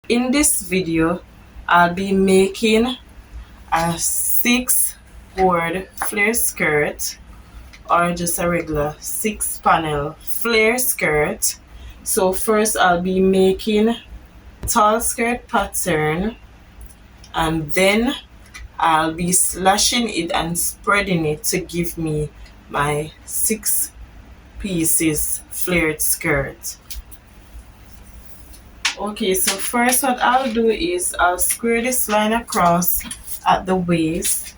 In this video, I'll be making a 6 cord flare skirt, or just a regular 6 panel flare skirt. So first I'll be making tall skirt pattern, and then I'll be slashing it and spreading it to give me my 6 pieces flared skirt. Okay, so first what I'll do is I'll square this line across at the waist.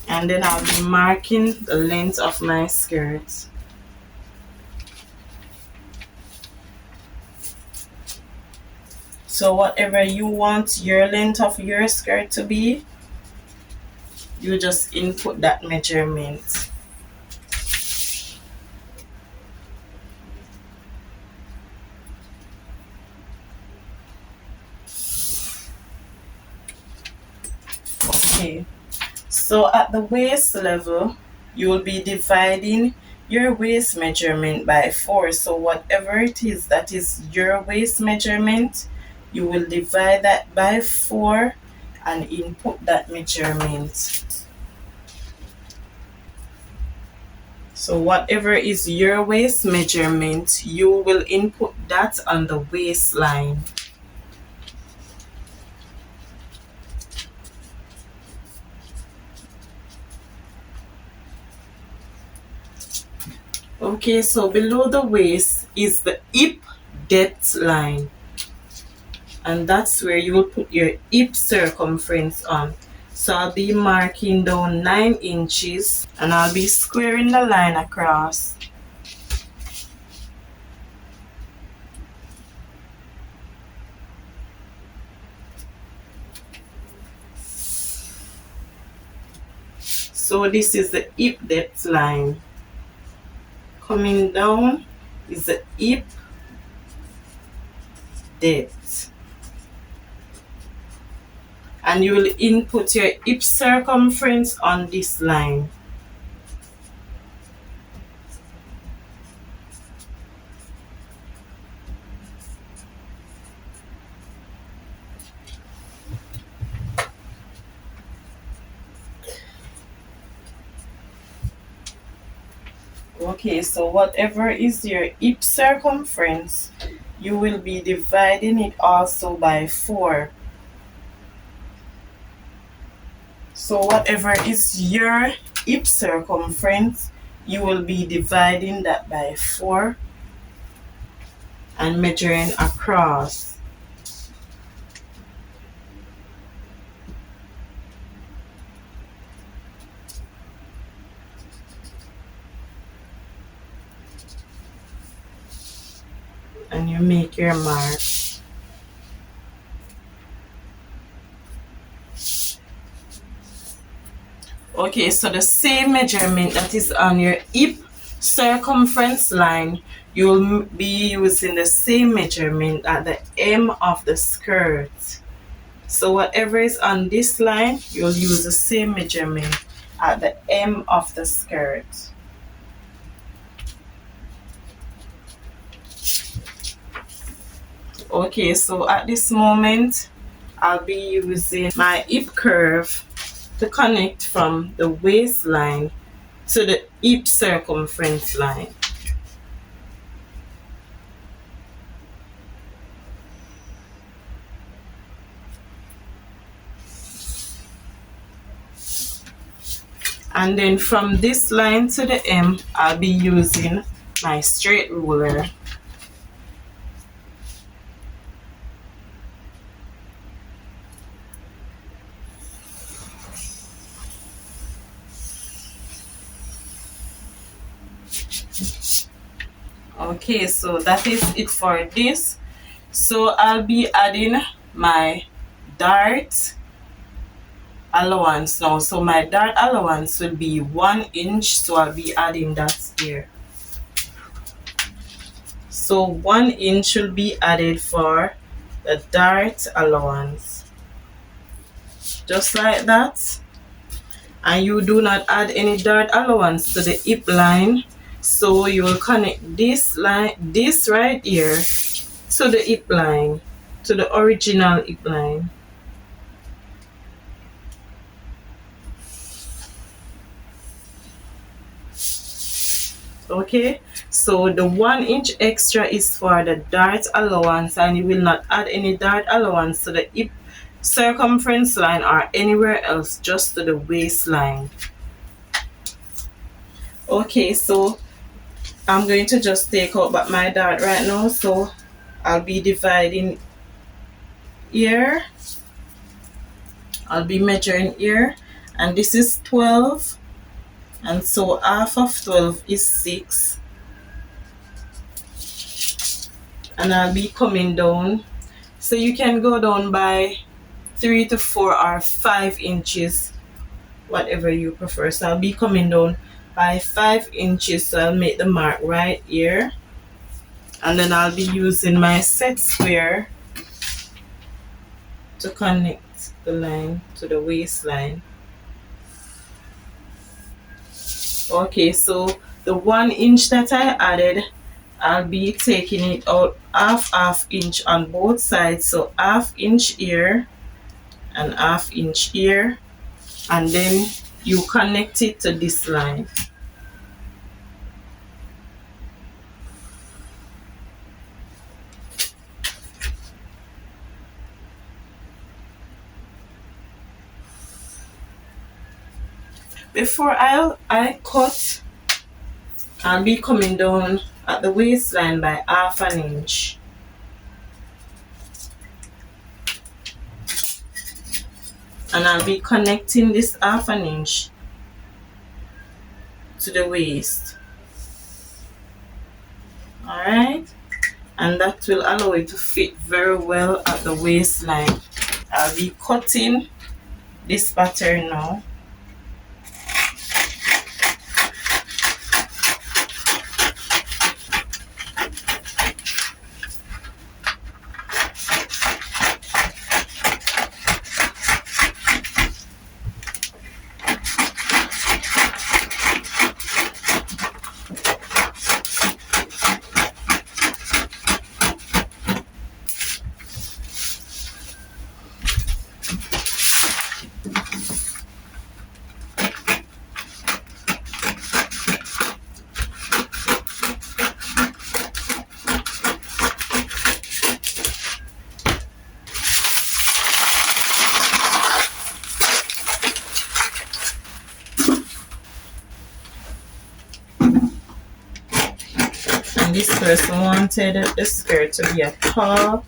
And then I'll be marking the length of my skirt. So whatever you want your length of your skirt to be, you just input that measurement. Okay, so at the waist level, you will be dividing your waist measurement by 4. So whatever it is that is your waist measurement, you will divide that by 4 and input that measurement. So whatever is your waist measurement, you will input that on the waistline. Okay, so below the waist is the hip depth line, and that's where you will put your hip circumference on. So I'll be marking down 9 inches, and I'll be squaring the line across. So this is the hip depth line. Coming down is the hip depth. And you will input your hip circumference on this line. Okay, so whatever is your hip circumference, you will be dividing it also by 4. So whatever is your hip circumference, you will be dividing that by 4 and measuring across. And you make your mark. Okay, so the same measurement that is on your hip circumference line, you'll be using the same measurement at the hem of the skirt. So whatever is on this line, you'll use the same measurement at the hem of the skirt. Okay, so at this moment, I'll be using my hip curve to connect from the waistline to the hip circumference line. And then from this line to the hem, I'll be using my straight ruler. Okay, so that is it for this. So I'll be adding my dart allowance now. So my dart allowance will be 1 inch, so I'll be adding that here. So 1 inch will be added for the dart allowance, just like that. And you do not add any dart allowance to the hip line, so you will connect this line, this right here, to the hip line, to the original hip line. Okay, so the 1 inch extra is for the dart allowance, and you will not add any dart allowance to the hip circumference line or anywhere else, just to the waistline. Okay, so I'm going to just take out back my dart right now, so I'll be dividing here, I'll be measuring here, and this is 12, and so half of 12 is 6, and I'll be coming down, so you can go down by 3 to 4 or 5 inches, whatever you prefer. So I'll be coming down by 5 inches, so I'll make the mark right here, and then I'll be using my set square to connect the line to the waistline. Okay, so the 1 inch that I added, I'll be taking it out half inch on both sides, so half inch here and half inch here, and then you connect it to this line. Before I cut, I'll be coming down at the waistline by half an inch. And I'll be connecting this half an inch to the waist. Alright? And that will allow it to fit very well at the waistline. I'll be cutting this pattern now. And this person wanted the skirt to be a tall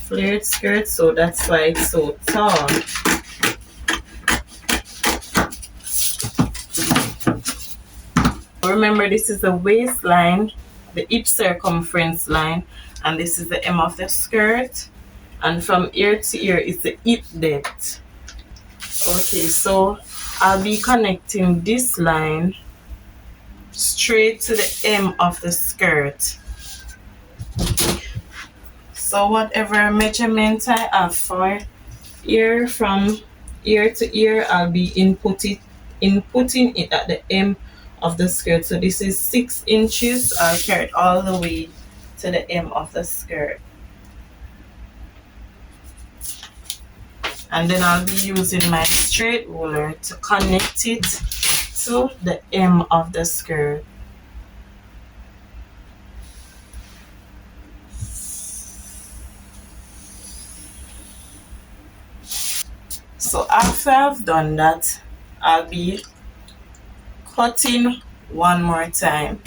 flared skirt, so that's why it's so tall. Remember, this is the waistline, the hip circumference line, and this is the hem of the skirt, and from ear to ear is the hip depth. Okay, so I'll be connecting this line straight to the hem of the skirt. So whatever measurement I have for ear, from ear to ear, I'll be inputting it at the hem of the skirt. So this is 6 inches. I'll carry it all the way to the hem of the skirt. And then I'll be using my straight ruler to connect it to the hem of the skirt. So after I've done that, I'll be cutting one more time.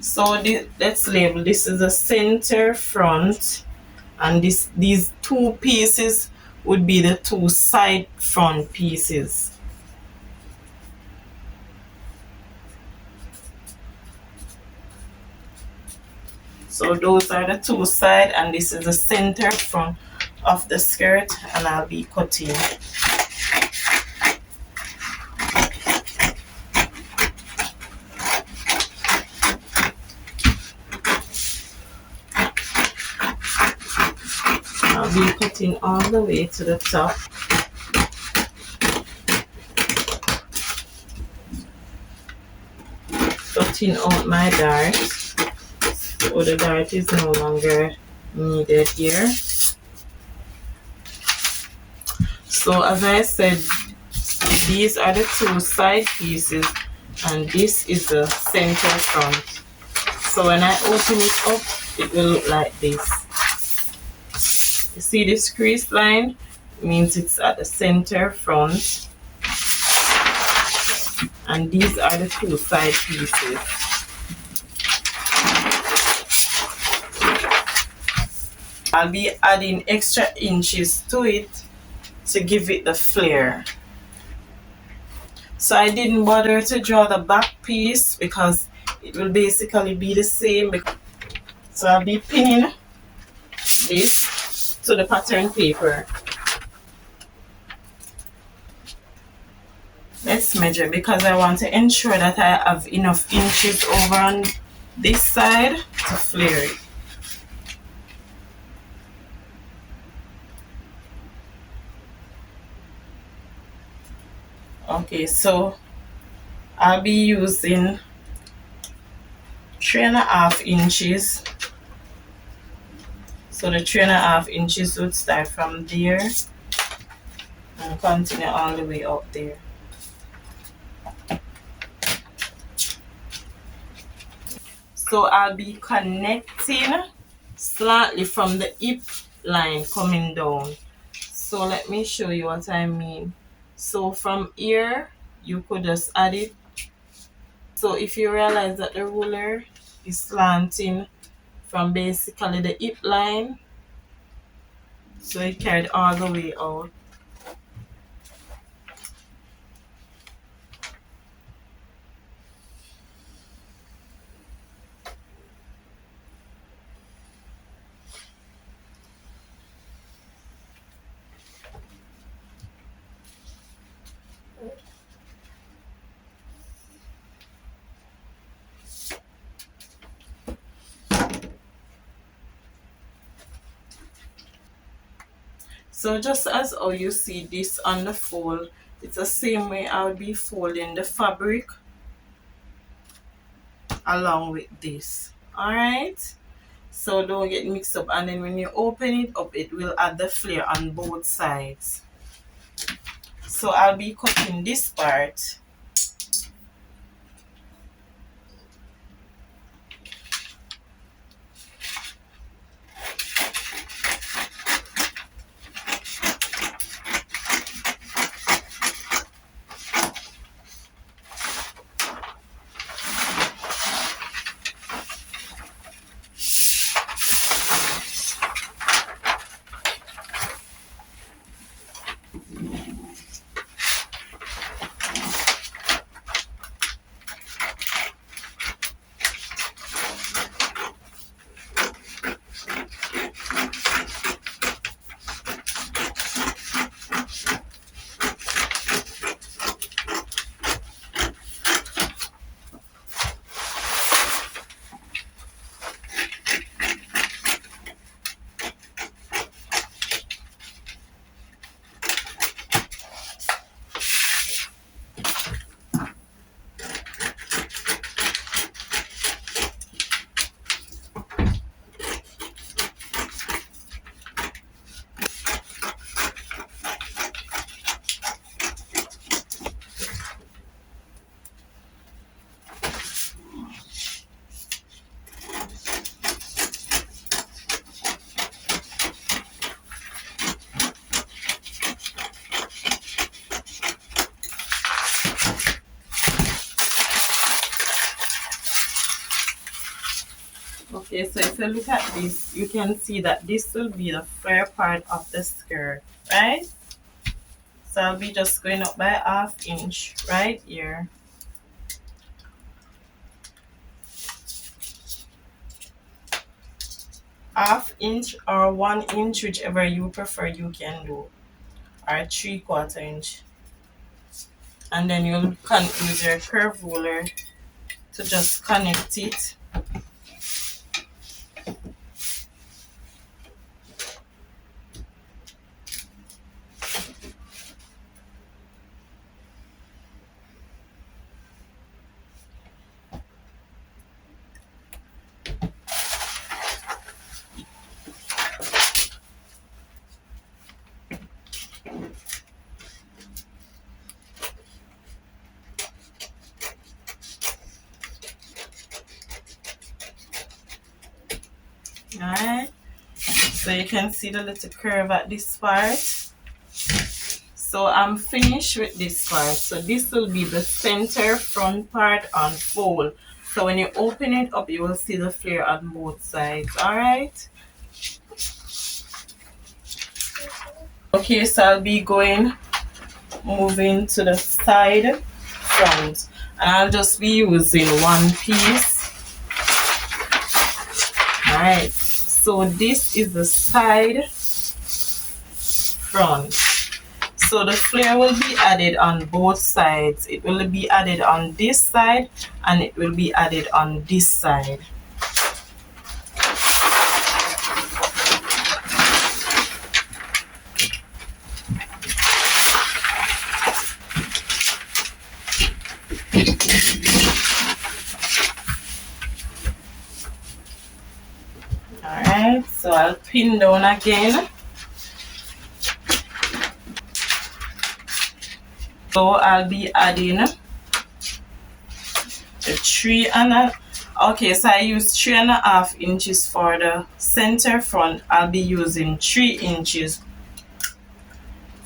So let's label this is the center front, and these two pieces would be the two side front pieces. So those are the two side, and this is the center front of the skirt, and I'll be cutting. I'll be cutting all the way to the top. Cutting out my dart. So the dart is no longer needed here. So as I said, these are the two side pieces and this is the center front. So when I open it up, it will look like this. You see this crease line? It means it's at the center front. And these are the two side pieces. I'll be adding extra inches to it to give it the flare. So I didn't bother to draw the back piece because it will basically be the same. So I'll be pinning this to the pattern paper. Let's measure because I want to ensure that I have enough inches over on this side to flare it. Okay, so I'll be using 3.5 inches. So the 3.5 inches would start from there and continue all the way up there. So I'll be connecting slightly from the hip line coming down. So let me show you what I mean. So from here, you could just add it. So if you realize that the ruler is slanting from basically the hip line, so it carried all the way out. So just as how you see this on the fold, it's the same way I'll be folding the fabric along with this. Alright? So don't get mixed up, and then when you open it up, it will add the flare on both sides. So I'll be cutting this part. Okay, so if you look at this, you can see that this will be the flare part of the skirt, right? So I'll be just going up by 1/2 inch right here. Half inch or 1 inch, whichever you prefer, you can do, or 3/4 inch. And then you'll use your curve ruler to just connect it. Alright, so you can see the little curve at this part. So I'm finished with this part. So this will be the center front part on fold. So when you open it up, you will see the flare on both sides. Alright. Okay, so I'll be moving to the side front. And I'll just be using one piece. Alright. So this is the side front. So the flare will be added on both sides. It will be added on this side and it will be added on this side. Alright, so I'll pin down again. So I'll be adding the 3.5 inches for the center front. I'll be using 3 inches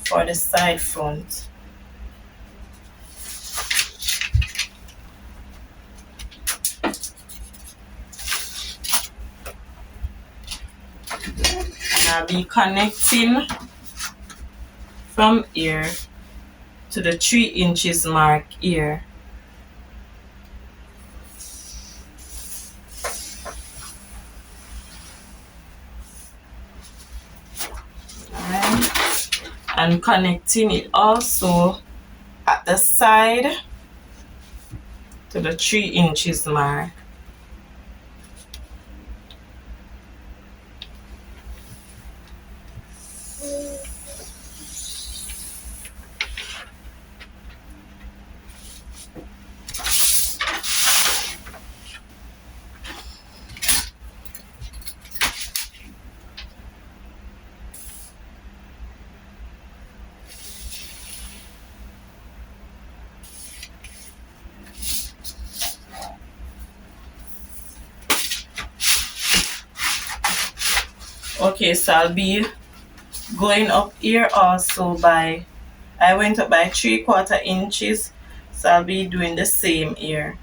for the side front. And I'll be connecting from here to the 3 inches mark here. And connecting it also at the side to the 3 inches mark. Okay, so I'll be going up here also I went up by 3/4 inches, so I'll be doing the same here.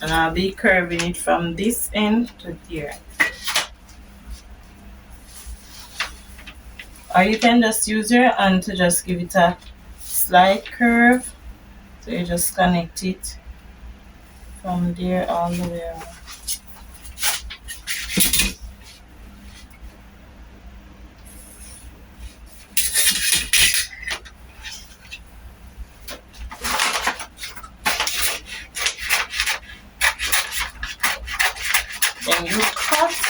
And I'll be curving it from this end to here. Or you can just use your hand to just give it a slight curve. So you just connect it from there all the way around. Then you cut.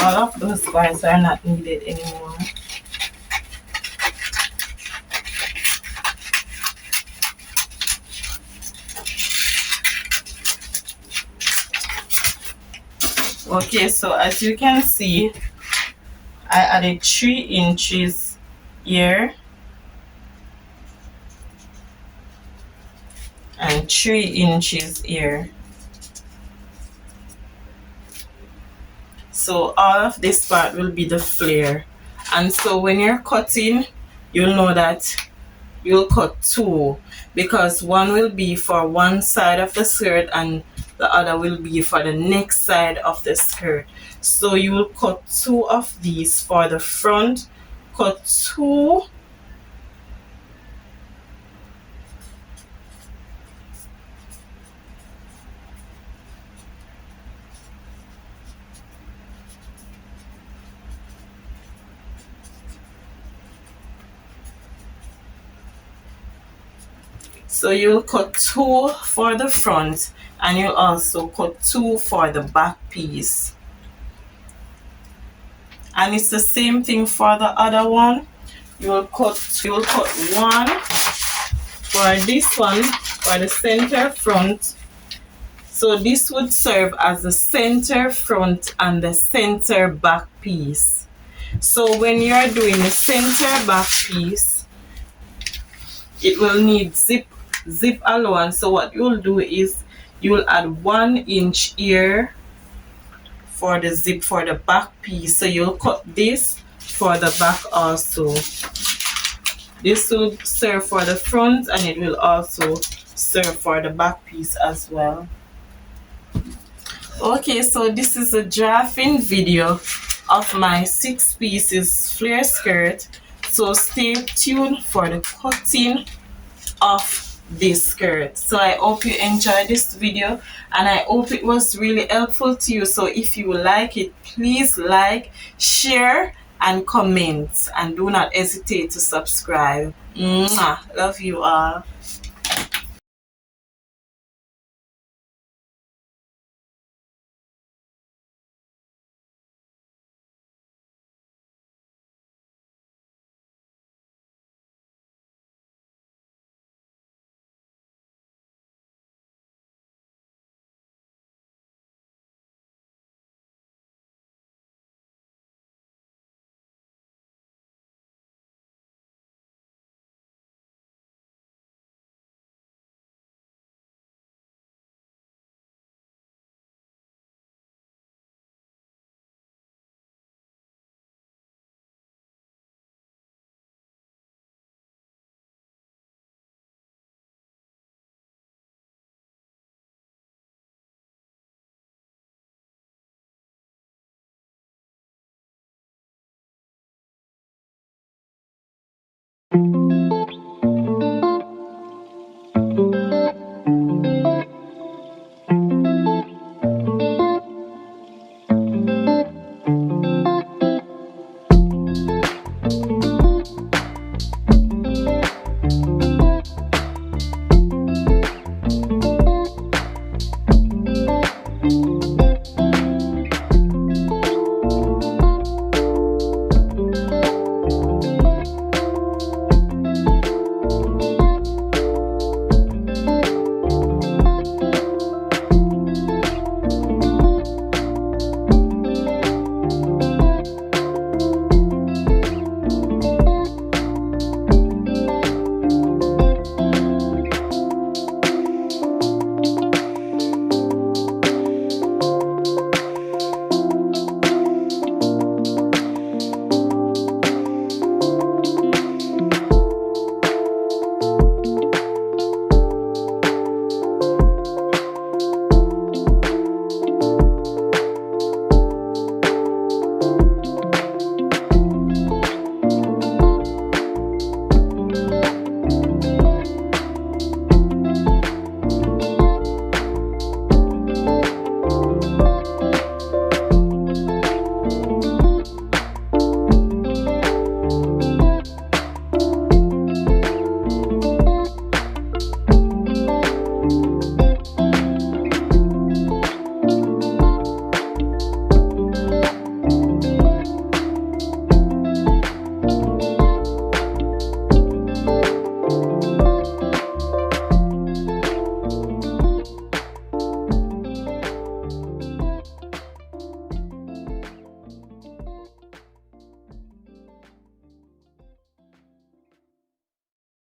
All of those parts are not needed anymore. Okay, so as you can see, I added 3 inches here and 3 inches here. So all of this part will be the flare. And so when you're cutting, you'll know that you'll cut two, because one will be for one side of the skirt and the other will be for the next side of the skirt. So you will cut two of these for the front, cut two, so you'll cut two for the front and you'll also cut two for the back piece. And it's the same thing for the other one. You'll cut one for this one for the center front. So this would serve as the center front and the center back piece. So when you're doing the center back piece, it will need zip allowance. So what you'll do is you'll add 1 inch here for the zip for the back piece. So you'll cut this for the back also. This will serve for the front and it will also serve for the back piece as well. Okay, so this is a drafting video of my 6 pieces flare skirt. So stay tuned for the cutting of this skirt. So I hope you enjoyed this video and I hope it was really helpful to you. So if you like it, please like, share and comment, and do not hesitate to subscribe. Mwah. Love you all.